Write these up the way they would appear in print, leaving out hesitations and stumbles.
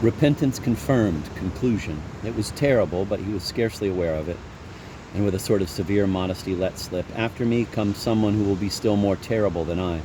Repentance confirmed. Conclusion. It was terrible, but he was scarcely aware of it, and with a sort of severe modesty let slip, "After me comes someone who will be still more terrible than I."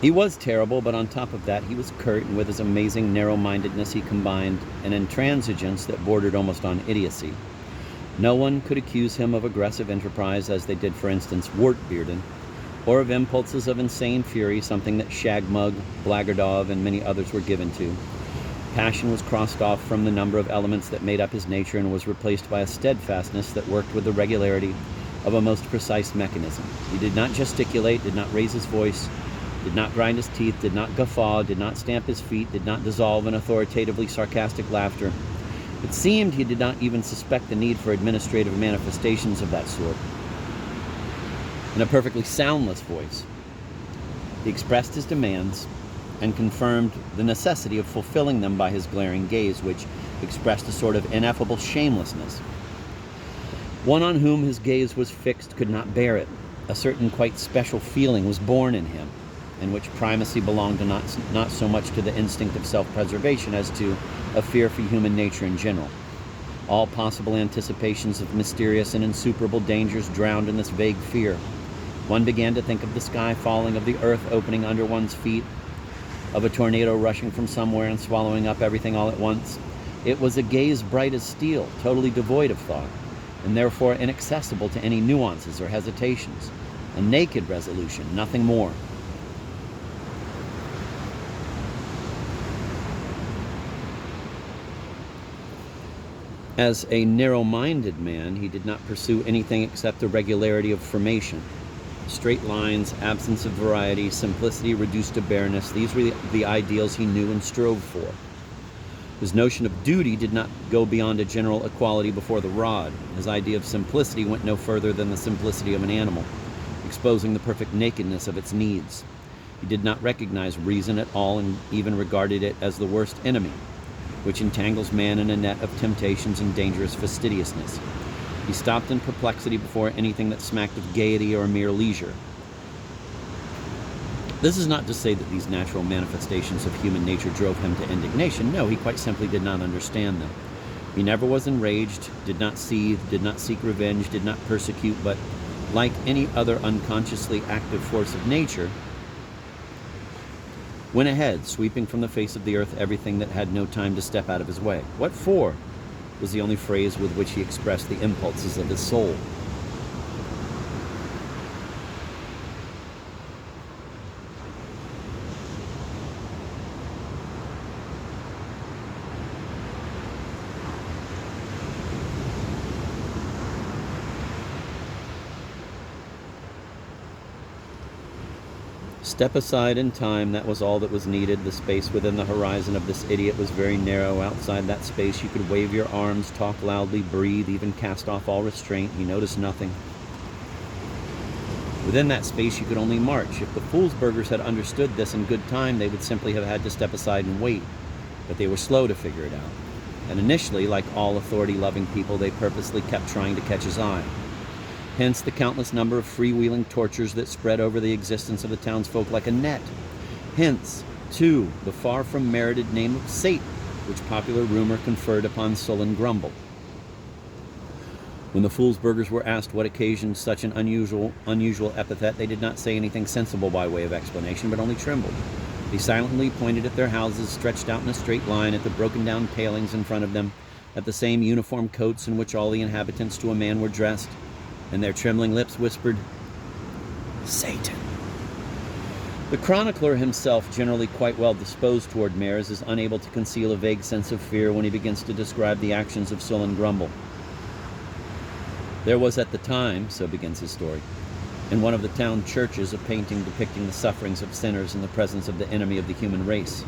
He was terrible, but on top of that, he was curt, and with his amazing narrow-mindedness he combined an intransigence that bordered almost on idiocy. No one could accuse him of aggressive enterprise, as they did, for instance, Wartbearden, or of impulses of insane fury, something that Shagmug, Blackguardov, and many others were given to. Passion was crossed off from the number of elements that made up his nature and was replaced by a steadfastness that worked with the regularity of a most precise mechanism. He did not gesticulate, did not raise his voice, did not grind his teeth, did not guffaw, did not stamp his feet, did not dissolve in authoritatively sarcastic laughter. It seemed he did not even suspect the need for administrative manifestations of that sort. In a perfectly soundless voice, he expressed his demands and confirmed the necessity of fulfilling them by his glaring gaze, which expressed a sort of ineffable shamelessness. One on whom his gaze was fixed could not bear it. A certain quite special feeling was born in him, in which primacy belonged to not so much to the instinct of self-preservation as to a fear for human nature in general. All possible anticipations of mysterious and insuperable dangers drowned in this vague fear. One began to think of the sky falling, of the earth opening under one's feet, of a tornado rushing from somewhere and swallowing up everything all at once. It was a gaze bright as steel, totally devoid of thought, and therefore inaccessible to any nuances or hesitations. A naked resolution, nothing more. As a narrow-minded man, he did not pursue anything except the regularity of formation. Straight lines, absence of variety, simplicity reduced to bareness, these were the ideals he knew and strove for. His notion of duty did not go beyond a general equality before the rod. His idea of simplicity went no further than the simplicity of an animal, exposing the perfect nakedness of its needs. He did not recognize reason at all, and even regarded it as the worst enemy, which entangles man in a net of temptations and dangerous fastidiousness. He stopped in perplexity before anything that smacked of gaiety or mere leisure. This is not to say that these natural manifestations of human nature drove him to indignation. No, he quite simply did not understand them. He never was enraged, did not seethe, did not seek revenge, did not persecute, but like any other unconsciously active force of nature, went ahead, sweeping from the face of the earth everything that had no time to step out of his way. "What for?" was the only phrase with which he expressed the impulses of his soul. Step aside in time, that was all that was needed. The space within the horizon of this idiot was very narrow. Outside that space you could wave your arms, talk loudly, breathe, even cast off all restraint. He noticed nothing. Within that space you could only march. If the Foolsburgers had understood this in good time, they would simply have had to step aside and wait. But they were slow to figure it out. And initially, like all authority-loving people, they purposely kept trying to catch his eye. Hence the countless number of freewheeling tortures that spread over the existence of the townsfolk like a net. Hence, too, the far-from-merited name of Satan, which popular rumor conferred upon Sullen Grumble. When the Foolsburgers were asked what occasioned such an unusual epithet, they did not say anything sensible by way of explanation, but only trembled. They silently pointed at their houses, stretched out in a straight line, at the broken-down palings in front of them, at the same uniform coats in which all the inhabitants to a man were dressed, and their trembling lips whispered, "Satan." The chronicler himself, generally quite well disposed toward mares, is unable to conceal a vague sense of fear when he begins to describe the actions of Sullen Grumble. There was at the time, so begins his story, in one of the town churches a painting depicting the sufferings of sinners in the presence of the enemy of the human race.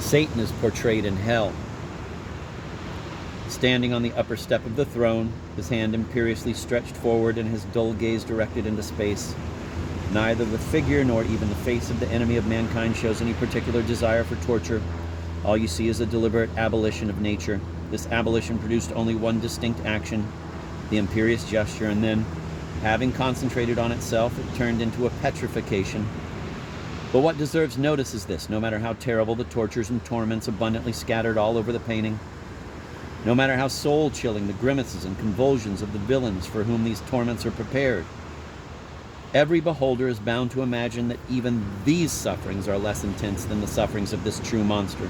Satan is portrayed in hell, standing on the upper step of the throne, his hand imperiously stretched forward and his dull gaze directed into space. Neither the figure nor even the face of the enemy of mankind shows any particular desire for torture. All you see is a deliberate abolition of nature. This abolition produced only one distinct action, the imperious gesture, and then, having concentrated on itself, it turned into a petrification, But what deserves notice is this: no matter how terrible the tortures and torments abundantly scattered all over the painting, no matter how soul-chilling the grimaces and convulsions of the villains for whom these torments are prepared, every beholder is bound to imagine that even these sufferings are less intense than the sufferings of this true monster,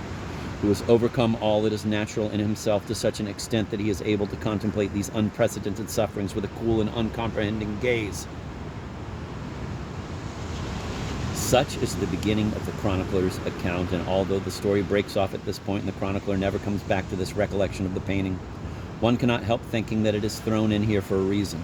who has overcome all that is natural in himself to such an extent that he is able to contemplate these unprecedented sufferings with a cool and uncomprehending gaze. Such is the beginning of the chronicler's account, and although the story breaks off at this point and the chronicler never comes back to this recollection of the painting, one cannot help thinking that it is thrown in here for a reason.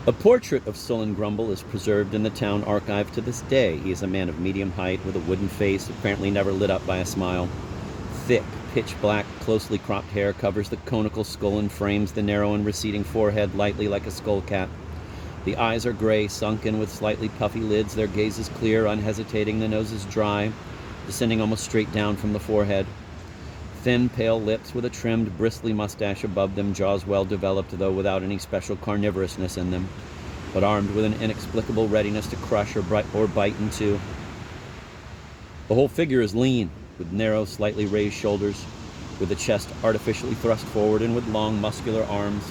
A portrait of Sullen Grumble is preserved in the town archive to this day. He is a man of medium height with a wooden face, apparently never lit up by a smile. Thick, pitch-black, closely cropped hair covers the conical skull and frames the narrow and receding forehead lightly like a skull cap. The eyes are gray, sunken with slightly puffy lids. Their gaze is clear, unhesitating. The nose is dry, descending almost straight down from the forehead. Thin, pale lips with a trimmed, bristly mustache above them, jaws well developed, though without any special carnivorousness in them, but armed with an inexplicable readiness to crush or bite in two. The whole figure is lean, with narrow, slightly raised shoulders, with the chest artificially thrust forward and with long, muscular arms.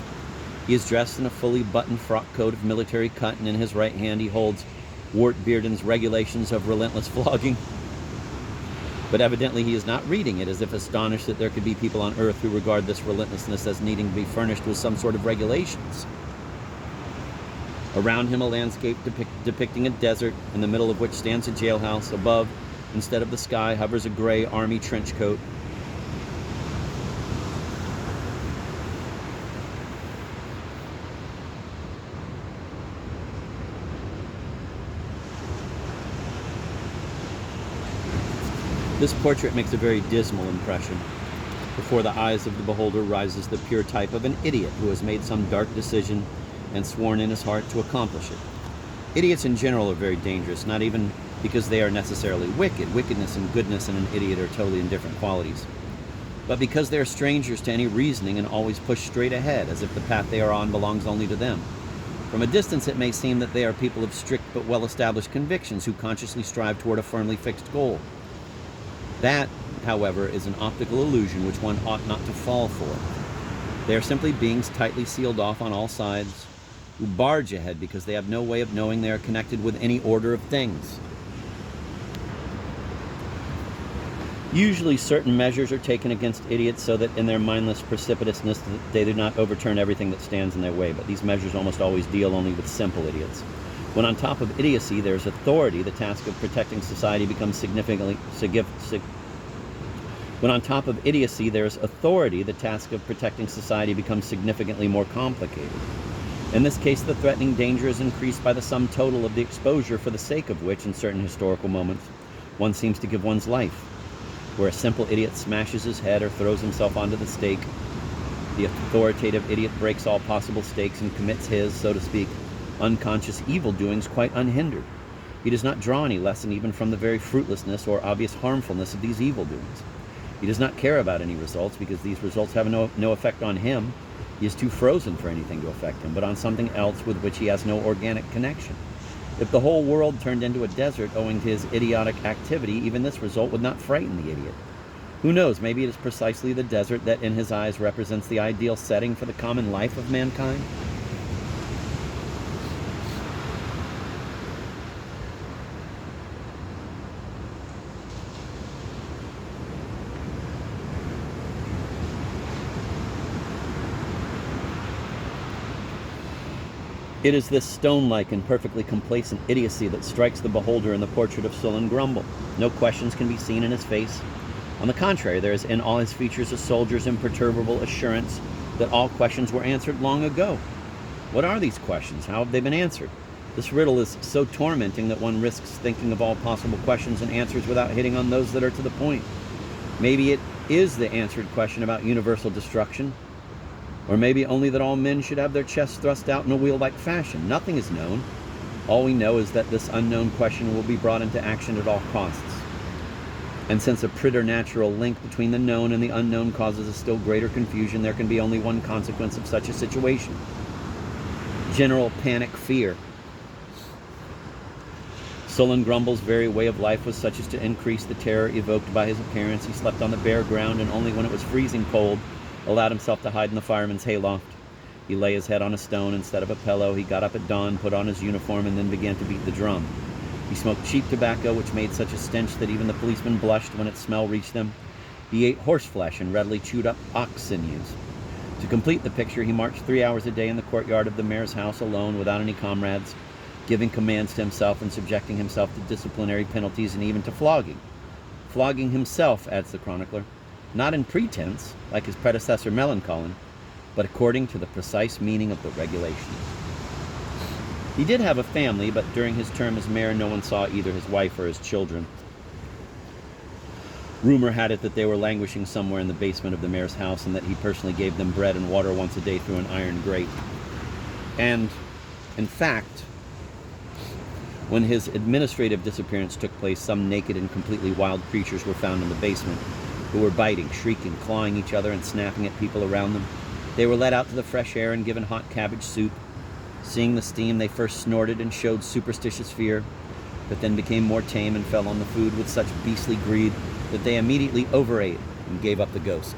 He is dressed in a fully buttoned frock coat of military cut, and in his right hand he holds Wart Bearden's Regulations of Relentless Flogging. But evidently he is not reading it, as if astonished that there could be people on Earth who regard this relentlessness as needing to be furnished with some sort of regulations. Around him, a landscape depicting a desert, in the middle of which stands a jailhouse. Above, instead of the sky, hovers a gray army trench coat. This portrait makes a very dismal impression. Before the eyes of the beholder rises the pure type of an idiot who has made some dark decision and sworn in his heart to accomplish it. Idiots in general are very dangerous, not even because they are necessarily wicked. Wickedness and goodness in an idiot are totally different qualities. But because they are strangers to any reasoning and always push straight ahead, as if the path they are on belongs only to them. From a distance it may seem that they are people of strict but well-established convictions who consciously strive toward a firmly fixed goal. That, however, is an optical illusion which one ought not to fall for. They are simply beings tightly sealed off on all sides, who barge ahead because they have no way of knowing they are connected with any order of things. Usually certain measures are taken against idiots so that in their mindless precipitousness they do not overturn everything that stands in their way, but these measures almost always deal only with simple idiots. When on top of idiocy there is authority, the task of protecting society becomes When on top of idiocy there is authority, the task of protecting society becomes significantly more complicated. In this case, the threatening danger is increased by the sum total of the exposure for the sake of which, in certain historical moments, one seems to give one's life. Where a simple idiot smashes his head or throws himself onto the stake, the authoritative idiot breaks all possible stakes and commits his, so to speak, unconscious evil-doings quite unhindered. He does not draw any lesson even from the very fruitlessness or obvious harmfulness of these evil-doings. He does not care about any results because these results have no effect on him. He is too frozen for anything to affect him, but on something else with which he has no organic connection. If the whole world turned into a desert owing to his idiotic activity, even this result would not frighten the idiot. Who knows, maybe it is precisely the desert that in his eyes represents the ideal setting for the common life of mankind? It is this stone-like and perfectly complacent idiocy that strikes the beholder in the portrait of Sullen Grumble. No questions can be seen in his face. On the contrary, there is in all his features a soldier's imperturbable assurance that all questions were answered long ago. What are these questions? How have they been answered? This riddle is so tormenting that one risks thinking of all possible questions and answers without hitting on those that are to the point. Maybe it is the answered question about universal destruction, or maybe only that all men should have their chests thrust out in a wheel-like fashion. Nothing is known. All we know is that this unknown question will be brought into action at all costs. And since a preternatural link between the known and the unknown causes a still greater confusion, there can be only one consequence of such a situation: general panic fear. Sullen Grumble's very way of life was such as to increase the terror evoked by his appearance. He slept on the bare ground, and only when it was freezing cold allowed himself to hide in the fireman's hayloft. He lay his head on a stone instead of a pillow. He got up at dawn, put on his uniform, and then began to beat the drum. He smoked cheap tobacco, which made such a stench that even the policemen blushed when its smell reached them. He ate horseflesh and readily chewed up ox sinews. To complete the picture, he marched 3 hours a day in the courtyard of the mayor's house alone, without any comrades, giving commands to himself and subjecting himself to disciplinary penalties and even to flogging. Flogging himself, adds the chronicler, not in pretense, like his predecessor Melancholy, but according to the precise meaning of the regulations. He did have a family, but during his term as mayor, no one saw either his wife or his children. Rumor had it that they were languishing somewhere in the basement of the mayor's house, and that he personally gave them bread and water once a day through an iron grate. And, in fact, when his administrative disappearance took place, some naked and completely wild creatures were found in the basement, who were biting, shrieking, clawing each other, and snapping at people around them. They were let out to the fresh air and given hot cabbage soup. Seeing the steam, they first snorted and showed superstitious fear, but then became more tame and fell on the food with such beastly greed that they immediately overate and gave up the ghost.